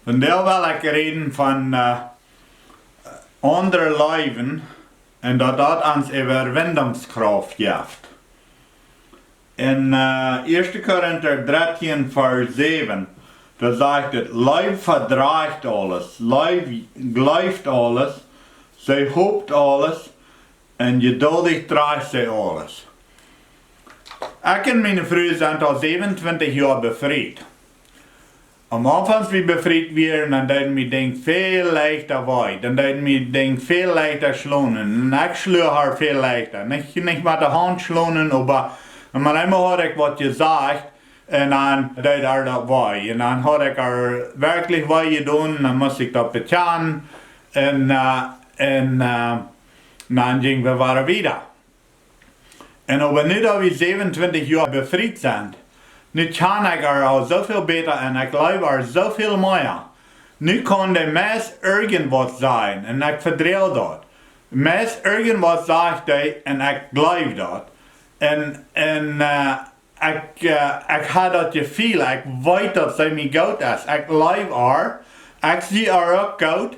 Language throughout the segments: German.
Und daar wil ik reden van andere leven en dat ons overwinningskracht geeft. In 1 Korinther 13 vers 7, da sagt het, Leib verdraagt alles, Leib gleift alles, zij hoopt alles en geduldig draagt zij alles. Ik en mijn vrouw zijn al 27 jaar bevrijd. Am Anfang wie befreit werden, dann deuten wir denk viel leichter weit, dann deuten wir denk viel leichter schlonen. Und ich schlug haar viel leichter. Nicht mit der Hand schlonen, aber man einmal hat ich was gesagt, und dann deut das wei. Und dann hat ich wirklich wei getan, dann muss ich das bezahlen, und dann gingen wir wieder. Und aber nicht, dass wir 27 Jahre befreit sind. Nu kan ik al zoveel beter en ik leef zoveel meer. Nu kan de mens irgendwas zijn en ik verdeel dat. Mens irgendwas zegt hij en ik geloof dat. En ik heb dat gevoel, ik weet dat zij mij goed is. Ik leef haar, ik zie haar ook goed.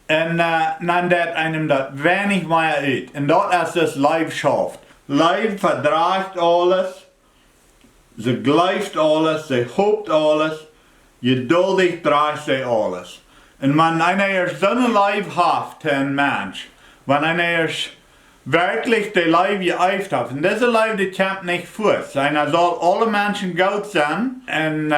En dan dat einem dat weinig meer uit. En dat is dus leefschaft. Leef verdraagt alles. Ze gleift alles, ze hoopt alles, geduldig draagt ze alles. En wanneer er zo'n lijf heeft, een mens, wanneer er wirklich de lijf geëift heeft, en deze lijf die komt niet voort. Er zal alle mensen goed zijn, en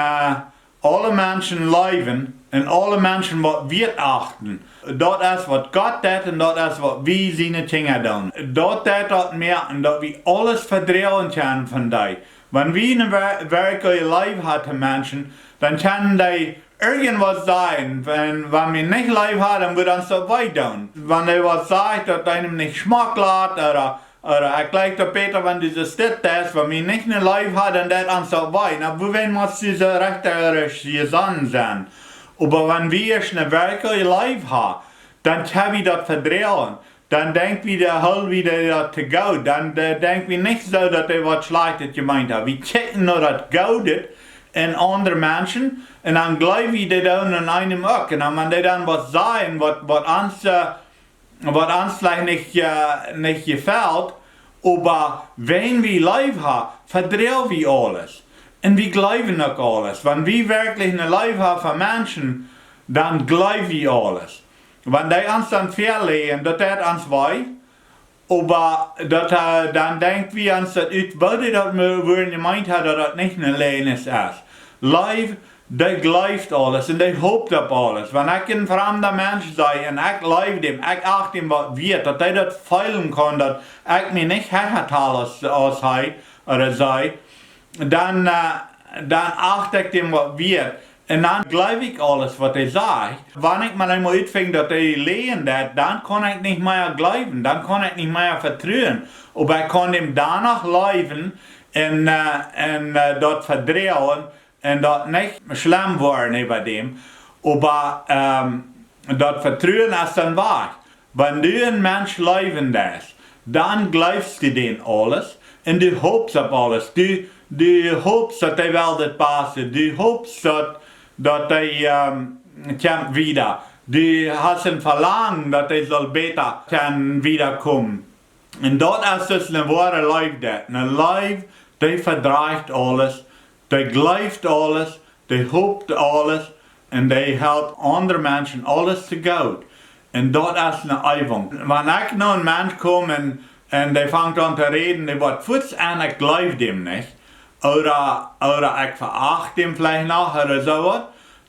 alle mensen leven, en alle mensen wat wir achten. Dat is wat God deed en dat is wat wij zijn dingen doen. Dat deed dat meer en dat we alles verdelen kunnen van die. Wenn wir een werkelijke lijf hebben mensen, dan kunnen die irgendwas zijn. Wenn wir nicht lijf hebben, dan moet ons dat wij doen. Wenn er was sagt, dat einem nicht schmack laat, oder ik lijkt dat beter, wenn dieses dit ist, wenn wir nicht een lijf hebben, dan dat ons dat wij. Na, wo wenn wir diese rechterisch gesandt zijn. Aber wenn wir een werkelijke lijf hebben, dan kunnen wir dat verdelen. Dan denken we de hul wieder dat te goed. Dan denken we niet zo dat hij wat Schlechtes gemeint hat. We checken naar dat Gute in andere mensen. En dan geloven we dat in einem ook. En dan die dan wat zeggen wat ons vielleicht nicht gefällt. Aber wenn wir live haben, verdrehen wir alles. Und wir glauben auch alles. Wenn wir wirklich eine Live haben von Menschen, dann glauben wir alles. Wenn die uns dann verlegen, das ist uns wei, aber dann denken wir uns das ut, weil das wir gemeint haben, dass das nicht ein Lehnes ist. Live, die glaubt alles und die hofft auf alles. Wenn ich ein fremder Mensch sei und ich glaube dem, ich achte dem, was wird, dass ich das feilen kann, dass ich mir nicht hergetales aushei oder sei, dann achte ich dem, was wird. En dan geloof ik alles wat hij zegt. Wanneer ik me eenmaal uitving dat hij leren dat, dan kon ik niet meer geloven. Dan kon ik niet meer vertrouwen. Maar ik kon hem danach leven en dat verdrehen en dat niet schlimm worden über dem. Maar dat vertrouwen is dan waar. Wenn du een mens leven is, dan geloofst du den alles en du hoopst op alles. Du hoopst dat hij wel dit passen. Du hoopst dat hij komt wieder. Du hast een verlangen dat hij zal beter kan wiederkomen. En dat is dus een ware lijf dat. Een lijf die verdraagt alles, die gelooft alles, die hoopt alles en die helpt andere mensen alles te goed. En dat is een eiwang. Wanneer ik naar een mens kom en die vangt aan te reden, die wordt voets en ik geloof dem niet. Oder ich verachte ihn vielleicht noch oder sowas,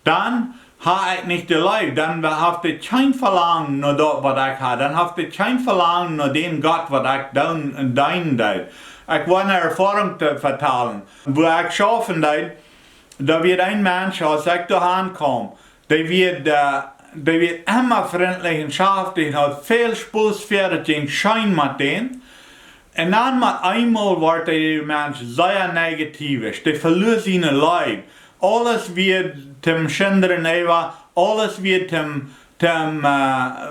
dann habe ich nicht gelebt. Dann habe ich kein Verlangen nach das, was ich habe. Dann habe ich kein Verlangen nach dem Gott, was ich deinen will. Ich will eine Erfahrung vertellen, wo ich schaffen will, da wird ein Mensch, als ich da komme, der wird immer freundlich und schaftig, hat viel Spaß für den Schein mit denen. En dan met eenmaal wordt die mens zeer negatief. Die verliest zijn leven. Alles wird zum Schinderen even. Alles wird zum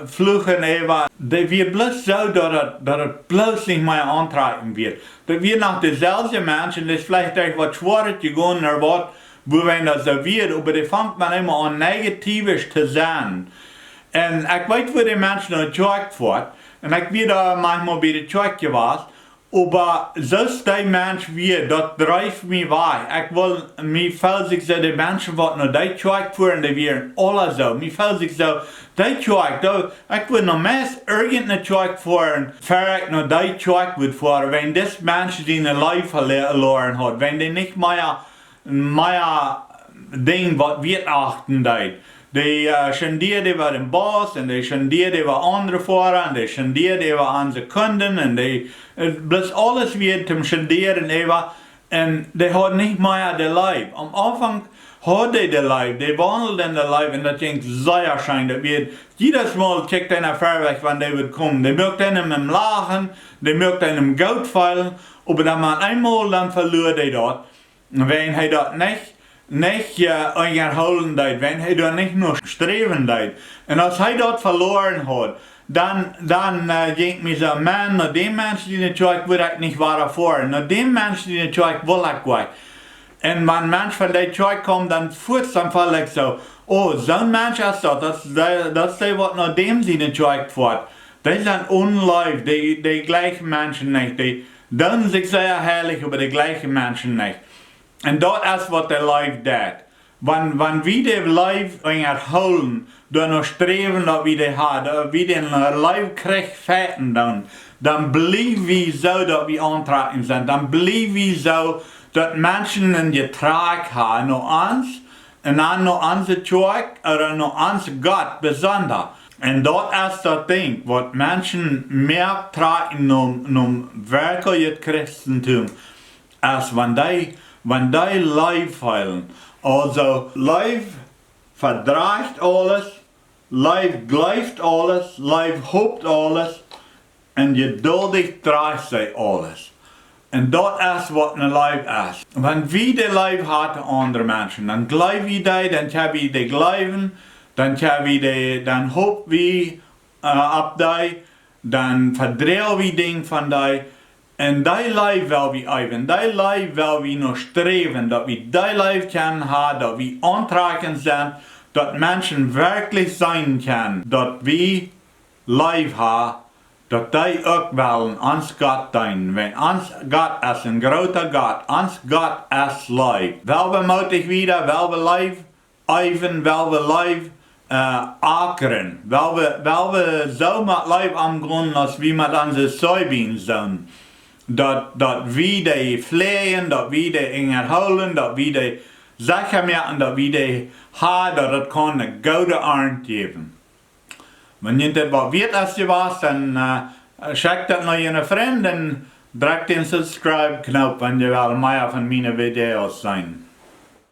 Fluchen even. Die wird bloß so, dat het bloß nicht mehr antreiben wird. Dat wird noch dezelfde mensen, die is vielleicht etwas schwerer gegaan, naar wat wo wenn das so wird, aber die fängt man immer an negativisch zu sein. Und ich weiß, wo die Menschen noch gezeigt wird, und ich bin da manchmal bei der Kirche gewesen, aber selbst die Menschen wie, das treibt mich weg. Ich will, mir fällt sich so, die Menschen, die noch die Kirche führen, die wären alle so. Mir fällt sich so, die Kirche, ich will noch mehr irgendeine Kirche führen, bevor ich noch die Kirche will führen, wenn das Menschen seine Leben verloren hat, wenn die nicht mehr Ding, was wir achten, die schendieren über den Boss, und die schendieren über andere Fahrer, und die schendieren über unsere Kunden, und die, bloß alles wird zum Schendieren über, und die hat nicht mehr den Leib. Am Anfang hat die den Leib, die wandelt in den Leib, und das ist sehr schön, das wird, jedes Mal kriegt einer Fahrweg, wenn die wird kommen. Die mögt einem im Lachen, die mögt einem Geld fallen, aber dann man einmal, dann verliert die dort. Und wenn er das nicht erholen hat, wenn er da nicht nur streben hat, und als er das verloren hat, dann denkt mir so, man, nach dem Menschen, die in der will ich nicht weiterfahren, nach dem Menschen, die in der will ich gleich. Und wenn ein Mensch von der Kirche kommt, dann fall ich so, oh, so ein Mensch ist das ist der, was nach dem sie in der Kirche fährt. Die sind unlive, die gleichen Menschen nicht, die tun sich sehr herrlich über die gleichen Menschen nicht. Und das ist, was der Leib tut. Wenn wir den Leib erholen, durch noch streben, dass wir den haben, wir den Leib kriegen, dann bleiben wir so, dass wir antreten sind. Dann bleiben wir so, dass Menschen einen Getrag haben, noch uns, und dann noch unsere Kirche, oder noch uns Gott besonders. Und das ist das Ding, was Menschen mehr tragen, wirkliches Christentum, als wenn die Leib heilen. Also, Leib verdragt alles, Leib gleicht alles, Leib hofft alles, und geduldig trägt sie alles. Und das ist, was ein Leib ist. Wenn wir den Leib haben, andere Menschen, dann glauben wir die, dann können wir die glauben, dann können wir die, dann hoffen wir ab die, dann verdrehen wir Dinge von die. Und die Leib will wir eiven, die Leib will wir noch streben, dass wir die Leib können haben, dass wir antragen sind, dass Menschen wirklich sein können, dass wir Leib haben, dass die auch wollen, uns Gott dienen. Wenn uns Gott ist ein großer Gott, uns Gott ist Leib. Weil wir mutig wieder, weil wir Leib eiven, weil wir Leib ackern, weil wir so mit Leib umgehen, als wie mit unseren Säubeinen sind. Dat wir die pflegen, dat wir die erholen, dat wir die Sachen machen, dat wir die haben, dat het kann eine gute Ernte geben. Wenn ihr das was wird, als ihr was, dann schickt das noch einen Freund und drückt den Subscribe-Knopf, wenn ihr mehr von meinen Videos sein.